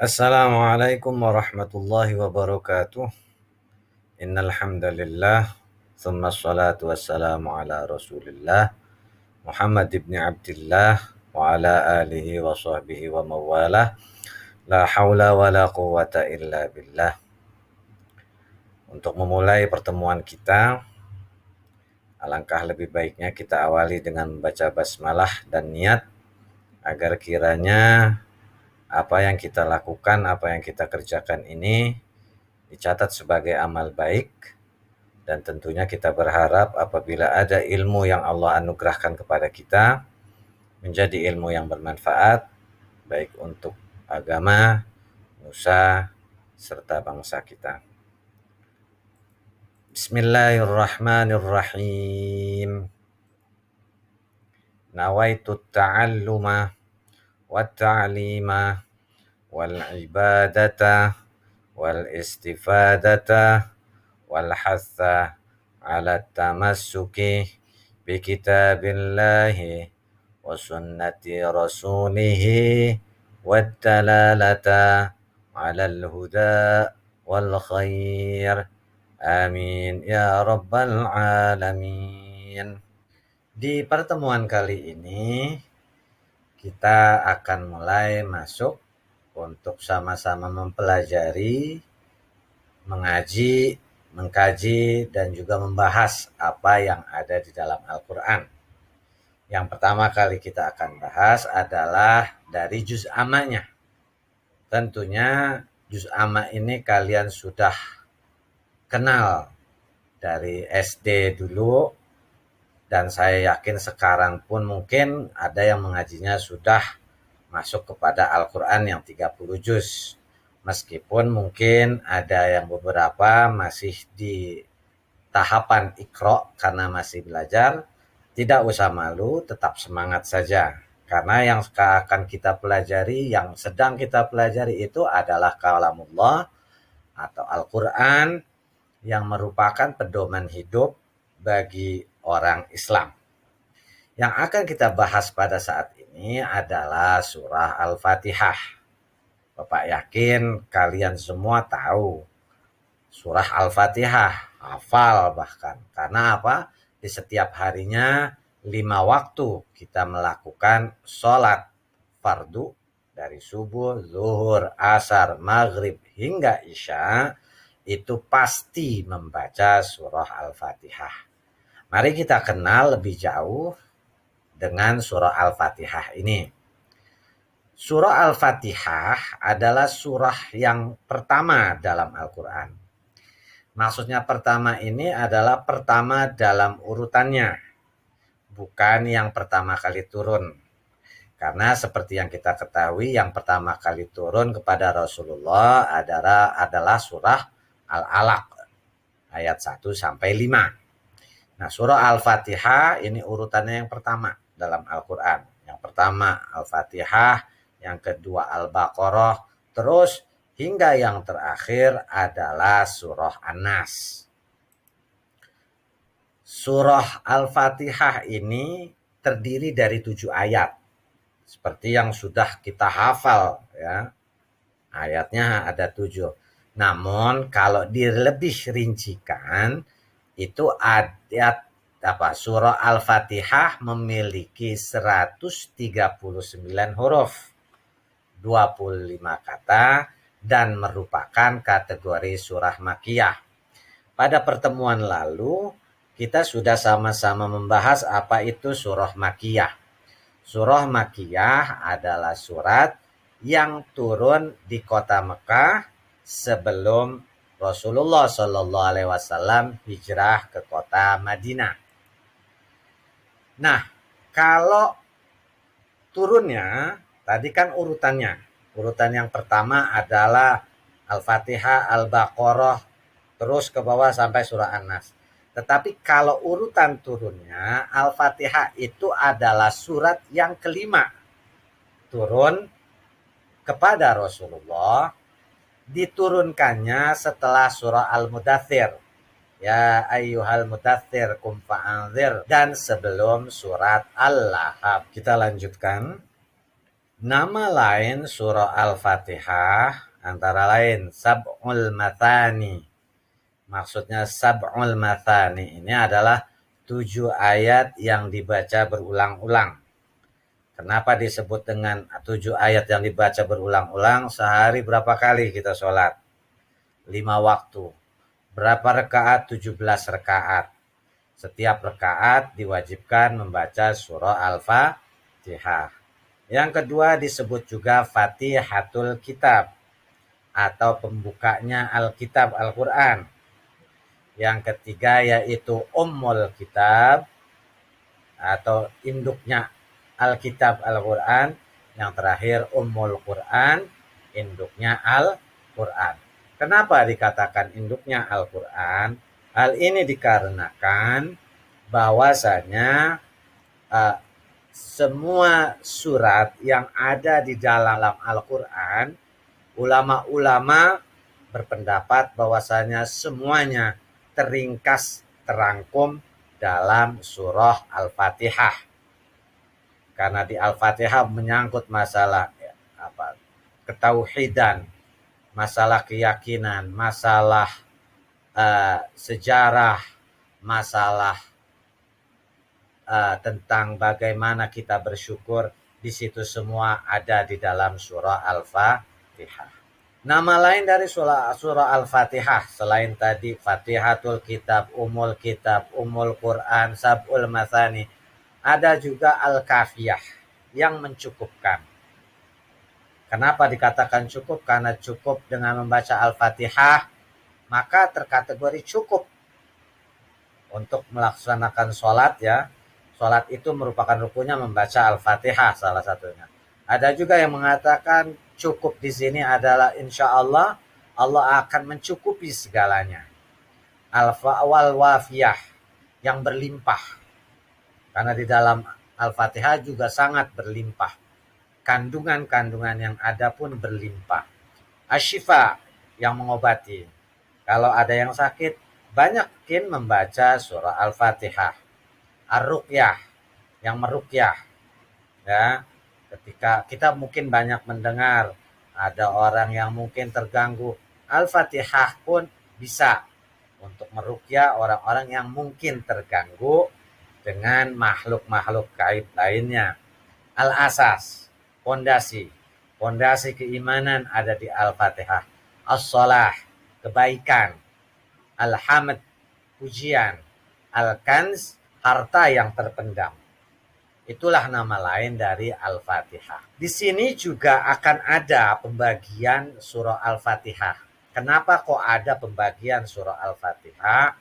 Assalamualaikum warahmatullahi wabarakatuh. Innal hamdalillah, tsumma shalatu wassalamu ala Rasulillah Muhammad ibn Abdillah wa ala alihi wa sahbihi wa mawalah. La haula wa la quwata illa billah. Untuk memulai pertemuan kita, alangkah lebih baiknya kita awali dengan membaca basmalah dan niat agar kiranya apa yang kita lakukan, apa yang kita kerjakan ini dicatat sebagai amal baik, dan tentunya kita berharap apabila ada ilmu yang Allah anugerahkan kepada kita menjadi ilmu yang bermanfaat baik untuk agama, nusa, serta bangsa kita. Bismillahirrahmanirrahim. Nawaitu ta'alluma wa ta'lima wal ibadata wal istifadata wal hatha ala tamassuki bi kitabillahi wa sunnati rasulihi wad dalalata ala al-huda wal khair. Amin ya rabbal alamin. Di pertemuan kali ini kita akan mulai masuk untuk sama-sama mempelajari, mengaji, mengkaji, dan juga membahas apa yang ada di dalam Al-Quran. Yang pertama kali kita akan bahas adalah dari juz amma-nya. Tentunya juz amma ini kalian sudah kenal dari SD dulu, dan saya yakin sekarang pun mungkin ada yang mengajinya sudah masuk kepada Al-Quran yang 30 juz. Meskipun mungkin ada yang beberapa masih di tahapan Iqra karena masih belajar, tidak usah malu, tetap semangat saja. Karena yang akan kita pelajari, yang sedang kita pelajari itu adalah kalamullah atau Al-Quran yang merupakan pedoman hidup bagi orang Islam. Yang akan kita bahas pada saat ini adalah surah Al-Fatihah. Bapak yakin kalian semua tahu surah Al-Fatihah, hafal bahkan. Karena apa? Di setiap harinya 5 waktu kita melakukan sholat fardu dari subuh, zuhur, asar, maghrib hingga isya, itu pasti membaca surah Al-Fatihah. Mari kita kenal lebih jauh dengan surah Al-Fatihah ini. Surah Al-Fatihah adalah surah yang pertama dalam Al-Quran. Maksudnya pertama ini adalah pertama dalam urutannya, bukan yang pertama kali turun. Karena seperti yang kita ketahui, yang pertama kali turun kepada Rasulullah adalah surah Al-Alaq ayat 1-5. Nah, surah Al-Fatihah ini urutannya yang pertama dalam Al-Quran. Yang pertama Al-Fatihah, yang kedua Al-Baqarah, terus hingga yang terakhir adalah surah An-Nas. Surah Al-Fatihah ini terdiri dari 7 ayat. Seperti yang sudah kita hafal ya. Ayatnya ada 7. Namun kalau dilebih rincikan, itu ayat surah Al-Fatihah memiliki 139 huruf, 25 kata, dan merupakan kategori surah Makkiyah. Pada pertemuan lalu kita sudah sama-sama membahas apa itu surah Makkiyah. Surah Makkiyah adalah surat yang turun di kota Mekah sebelum Rasulullah Shallallahu Alaihi Wasallam hijrah ke kota Madinah. Nah, kalau turunnya, tadi kan urutannya. Urutan yang pertama adalah Al-Fatihah, Al-Baqarah, terus ke bawah sampai surah An-Nas. Tetapi kalau urutan turunnya, Al-Fatihah itu adalah surat yang kelima turun kepada Rasulullah, diturunkannya setelah surah Al-Mudaththir. Ya ayyuhal mudaththir qum fa'anzir, dan sebelum surat Al-Lahab. Kita lanjutkan. Nama lain surah Al-Fatihah antara lain Sab'ul Mathani. Maksudnya Sab'ul Mathani ini adalah 7 ayat yang dibaca berulang-ulang. Kenapa disebut dengan 7 ayat yang dibaca berulang-ulang? Sehari berapa kali kita sholat? 5 waktu. Berapa rakaat? 17 rakaat. Setiap rakaat diwajibkan membaca surah Al-Fatihah. Yang kedua disebut juga Fatihatul Kitab atau pembukanya Alkitab Al-Quran. Yang ketiga yaitu Ummul Kitab atau induknya Alkitab Al-Quran. Yang terakhir Ummul Quran, induknya Al-Quran. Kenapa dikatakan induknya Al-Quran? Hal ini dikarenakan bahwasanya semua surat yang ada di dalam Al-Quran, ulama-ulama berpendapat bahwasanya semuanya teringkas, terangkum dalam surah Al-Fatihah. Karena di Al-Fatihah menyangkut masalah ketauhidan, masalah keyakinan, masalah sejarah, masalah tentang bagaimana kita bersyukur. Di situ semua ada di dalam surah Al-Fatihah. Nama lain dari surah Al-Fatihah selain tadi Fatihatul Kitab, Ummul Kitab, Ummul Quran, Sab'ul Mathani, ada juga Al-Kafiyah yang mencukupkan. Kenapa dikatakan cukup? Karena cukup dengan membaca Al-Fatihah maka terkategori cukup untuk melaksanakan sholat ya. Sholat itu merupakan rukunnya membaca Al-Fatihah salah satunya. Ada juga yang mengatakan cukup di sini adalah insya Allah akan mencukupi segalanya. Al-Fa'wal Wafiyah yang berlimpah. Karena di dalam Al-Fatihah juga sangat berlimpah. Kandungan-kandungan yang ada pun berlimpah. Asyifa yang mengobati. Kalau ada yang sakit, banyakin membaca surah Al-Fatihah. Ar-Ruqyah yang meruqyah ya. Ketika kita mungkin banyak mendengar ada orang yang mungkin terganggu, Al-Fatihah pun bisa untuk meruqyah orang-orang yang mungkin terganggu dengan makhluk-makhluk gaib lainnya. Al-Asas, pondasi keimanan ada di Al-Fatihah. As-Salah, kebaikan. Al-Hamd, pujian. Al-Kanz, harta yang terpendam. Itulah nama lain dari Al-Fatihah. Di sini juga akan ada pembagian surah Al-Fatihah. Kenapa kok ada pembagian surah Al-Fatihah?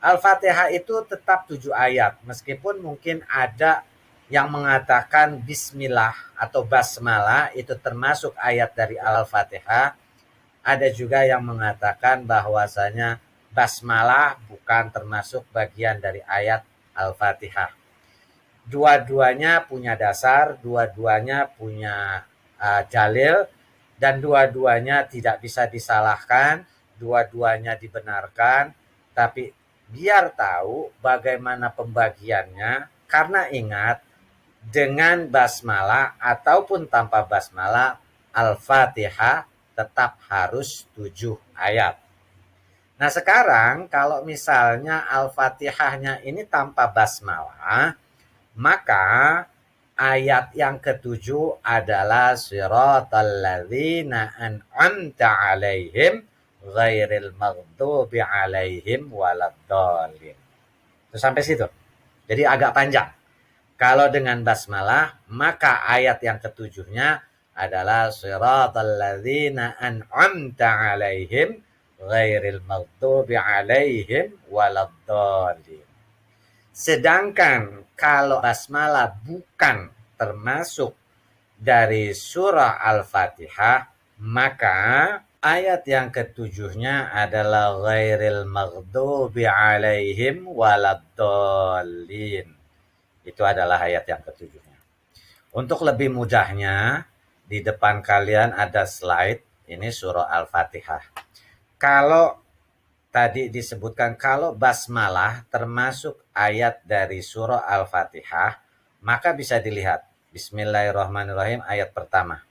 Al-Fatihah itu tetap 7 ayat. Meskipun mungkin ada yang mengatakan Bismillah atau Basmalah itu termasuk ayat dari Al-Fatihah. Ada juga yang mengatakan bahwasanya Basmalah bukan termasuk bagian dari ayat Al-Fatihah. Dua-duanya punya dasar, dua-duanya punya dalil, dan dua-duanya tidak bisa disalahkan, dua-duanya dibenarkan. Tapi biar tahu bagaimana pembagiannya, karena ingat dengan basmalah ataupun tanpa basmalah, Al-Fatihah tetap harus 7 ayat. Nah sekarang kalau misalnya Al-Fatihahnya ini tanpa basmalah, maka ayat yang ketujuh adalah siratal ladzina an'amta 'alaihim ghairil maghdubi 'alaihim waladdallin. Itu sampai situ. Jadi agak panjang. Kalau dengan basmalah, maka ayat yang ketujuhnya adalah siratal ladzina an'amta 'alaihim ghairil maghdubi 'alaihim waladdallin. Sedangkan kalau basmalah bukan termasuk dari surah Al-Fatihah, maka ayat yang ketujuhnya adalah ghairil maghdubi 'alaihim waladdallin. Itu adalah ayat yang ketujuhnya. Untuk lebih mudahnya, di depan kalian ada slide, ini surah Al-Fatihah. Kalau tadi disebutkan kalau basmalah termasuk ayat dari surah Al-Fatihah, maka bisa dilihat Bismillahirrahmanirrahim ayat pertama.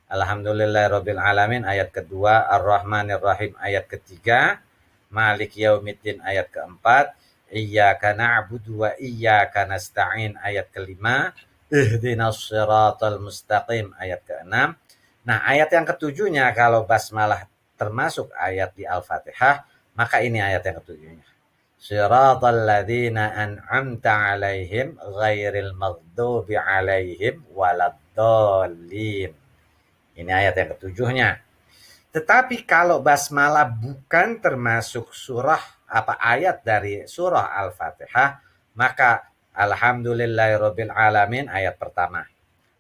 Alhamdulillahirabbil alamin ayat kedua, Ar-Rahmanirrahim ayat ketiga, Maliki yaumiddin ayat keempat, Iyyaka na'budu wa iyyaka nasta'in ayat kelima, Ihdinas siratal mustaqim ayat keenam. Nah, ayat yang ketujuhnya kalau basmalah termasuk ayat di Al-Fatihah, maka ini ayat yang ketujuhnya. Siratal ladzina an'amta 'alaihim ghairil maghdubi 'alaihim waladdallin. Ini ayat yang ketujuhnya. Tetapi kalau basmalah bukan termasuk ayat dari surah Al-Fatihah, maka Alhamdulillahirabbil alamin ayat pertama,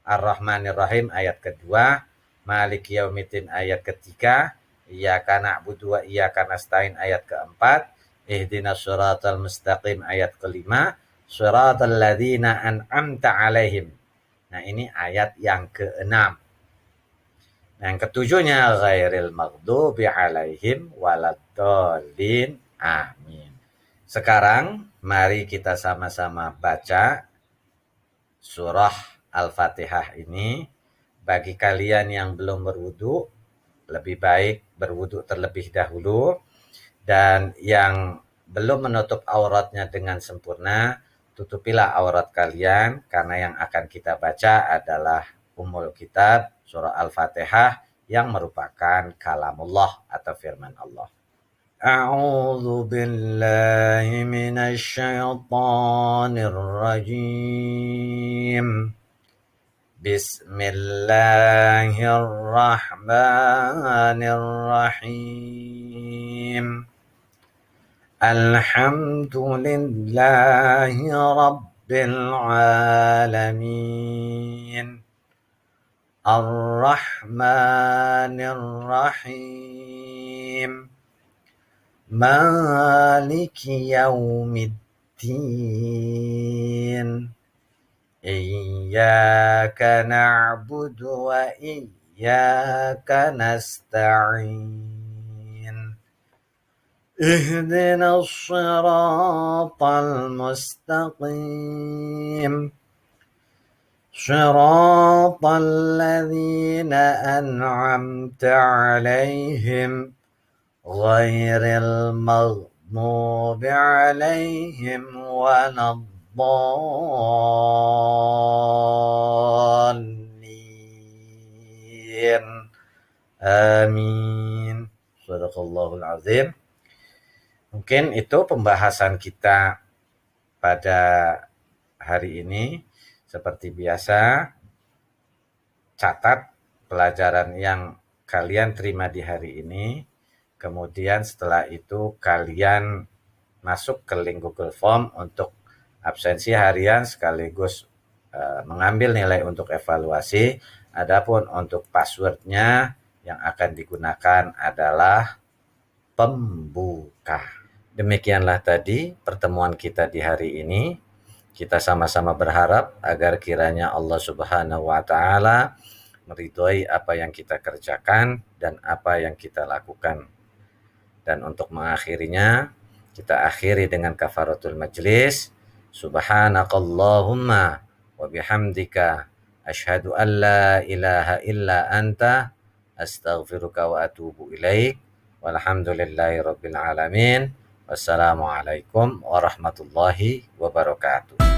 Ar-Rahmanirrahim ayat kedua, Maliki yaumiddin ayat ketiga, Iyyaka na'budu wa iyyaka nasta'in ayat keempat, Ihdinas siratal mustaqim ayat kelima, Siratal ladzina an'amta 'alaihim. Nah, ini ayat yang keenam. Yang ketujuhnya ghairil maghdubi 'alaihim waladdallin. Amin. Sekarang mari kita sama-sama baca surah Al-Fatihah ini. Bagi kalian yang belum berwudu, lebih baik berwudu terlebih dahulu. Dan yang belum menutup auratnya dengan sempurna, tutupilah aurat kalian, karena yang akan kita baca adalah Ummul Kitab, surah Al-Fatihah, yang merupakan kalamullah atau firman Allah. A'udzu billahi minasy syaithanir rajim. Bismillahirrahmanirrahim. Alhamdulillahi rabbil alamin. Ar-Rahmanir-Rahim. Maliki yaumiddin. Iyyaka na'budu wa iyyaka nasta'in. Ihdinas siratal mustaqim. Siratal ladzina an'amta 'alaihim ghairil maghdubi 'alaihim waladdallin. Amin. Shadaqallahul azim. Mungkin itu pembahasan kita pada hari ini. Seperti biasa, catat pelajaran yang kalian terima di hari ini. Kemudian setelah itu kalian masuk ke link Google Form untuk absensi harian sekaligus mengambil nilai untuk evaluasi. Adapun untuk passwordnya yang akan digunakan adalah pembuka. Demikianlah tadi pertemuan kita di hari ini. Kita sama-sama berharap agar kiranya Allah Subhanahu wa Ta'ala meridhoi apa yang kita kerjakan dan apa yang kita lakukan. Dan untuk mengakhirinya, kita akhiri dengan kafaratul majlis. Subhanakallahumma wa bihamdika asyhadu an la ilaha illa anta astaghfiruka wa atubu ilaik. Walhamdulillahi rabbil alamin. Wassalamualaikum warahmatullahi wabarakatuh.